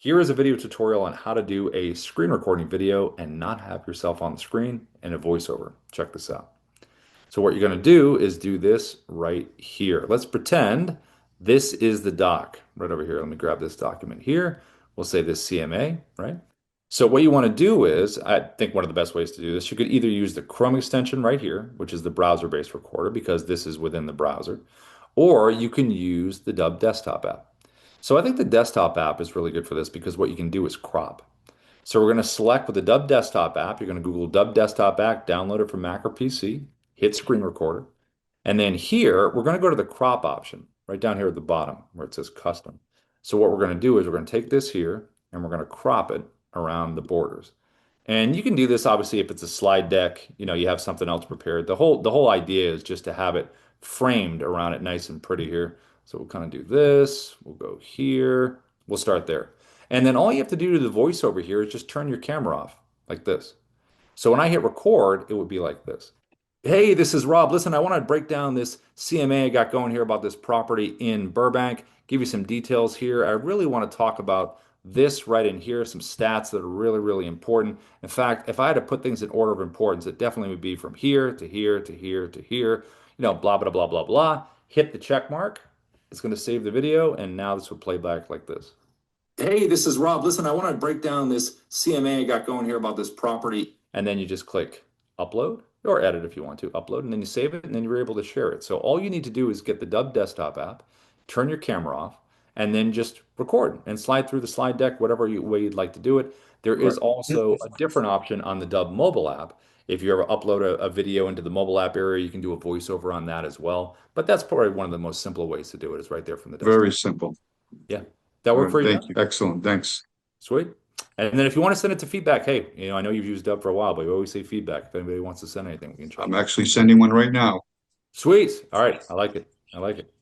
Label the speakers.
Speaker 1: Here is a video tutorial on how to do a screen recording video and not have yourself on the screen in a voiceover. Check this out. So what you're going to do is do this right here. Let's pretend this is the doc right over here. Let me grab this document here. We'll say this CMA, right? So what you want to do is, I think one of the best ways to do this, you could either use the Chrome extension right here, which is the browser-based recorder because this is within the browser, or you can use the Dub desktop app. So I think the desktop app is really good for this because what you can do is crop. So we're going to select with the Dub desktop app. You're going to Google Dub desktop app, download it from Mac or PC, hit screen recorder. And then here, we're going to go to the crop option right down here at the bottom where it says custom. So what we're going to do is we're going to take this here and we're going to crop it around the borders. And you can do this obviously if it's a slide deck, you have something else prepared. The whole idea is just to have it framed around it nice and pretty here. So we'll kind of do this. We'll go here. We'll start there. And then all you have to do to the voiceover here is just turn your camera off like this. So when I hit record, it would be like this. Hey, this is Rob. Listen, I want to break down this CMA I got going here about this property in Burbank, give you some details here. I really want to talk about this right in here, some stats that are really, really important. In fact, if I had to put things in order of importance, it definitely would be from here to here to here to here, blah, blah, blah, blah, blah. Hit the check mark. It's going to save the video, and now this will play back like this. Hey, this is Rob. Listen, I want to break down this CMA I got going here about this property. And then you just click upload or edit if you want to upload, and then you save it, and then you're able to share it. So all you need to do is get the Dub desktop app, turn your camera off, and then just record and slide through the slide deck, whatever way you'd like to do it. There is
Speaker 2: Right.
Speaker 1: also a different option on the Dub mobile app. If you ever upload a video into the mobile app area, you can do a voiceover on that as well. But that's probably one of the most simple ways to do it is right there from the
Speaker 2: Very
Speaker 1: desktop.
Speaker 2: simple.
Speaker 1: Yeah. That
Speaker 2: All
Speaker 1: work
Speaker 2: right.
Speaker 1: for you,
Speaker 2: Thank
Speaker 1: John?
Speaker 2: you. Excellent. Thanks.
Speaker 1: Sweet. And then if you want to send it to feedback, hey, I know you've used Dub for a while, but we always say feedback. If anybody wants to send anything, we can
Speaker 2: I'm
Speaker 1: chat.
Speaker 2: actually sending one right now.
Speaker 1: Sweet. All right. I like it. I like it.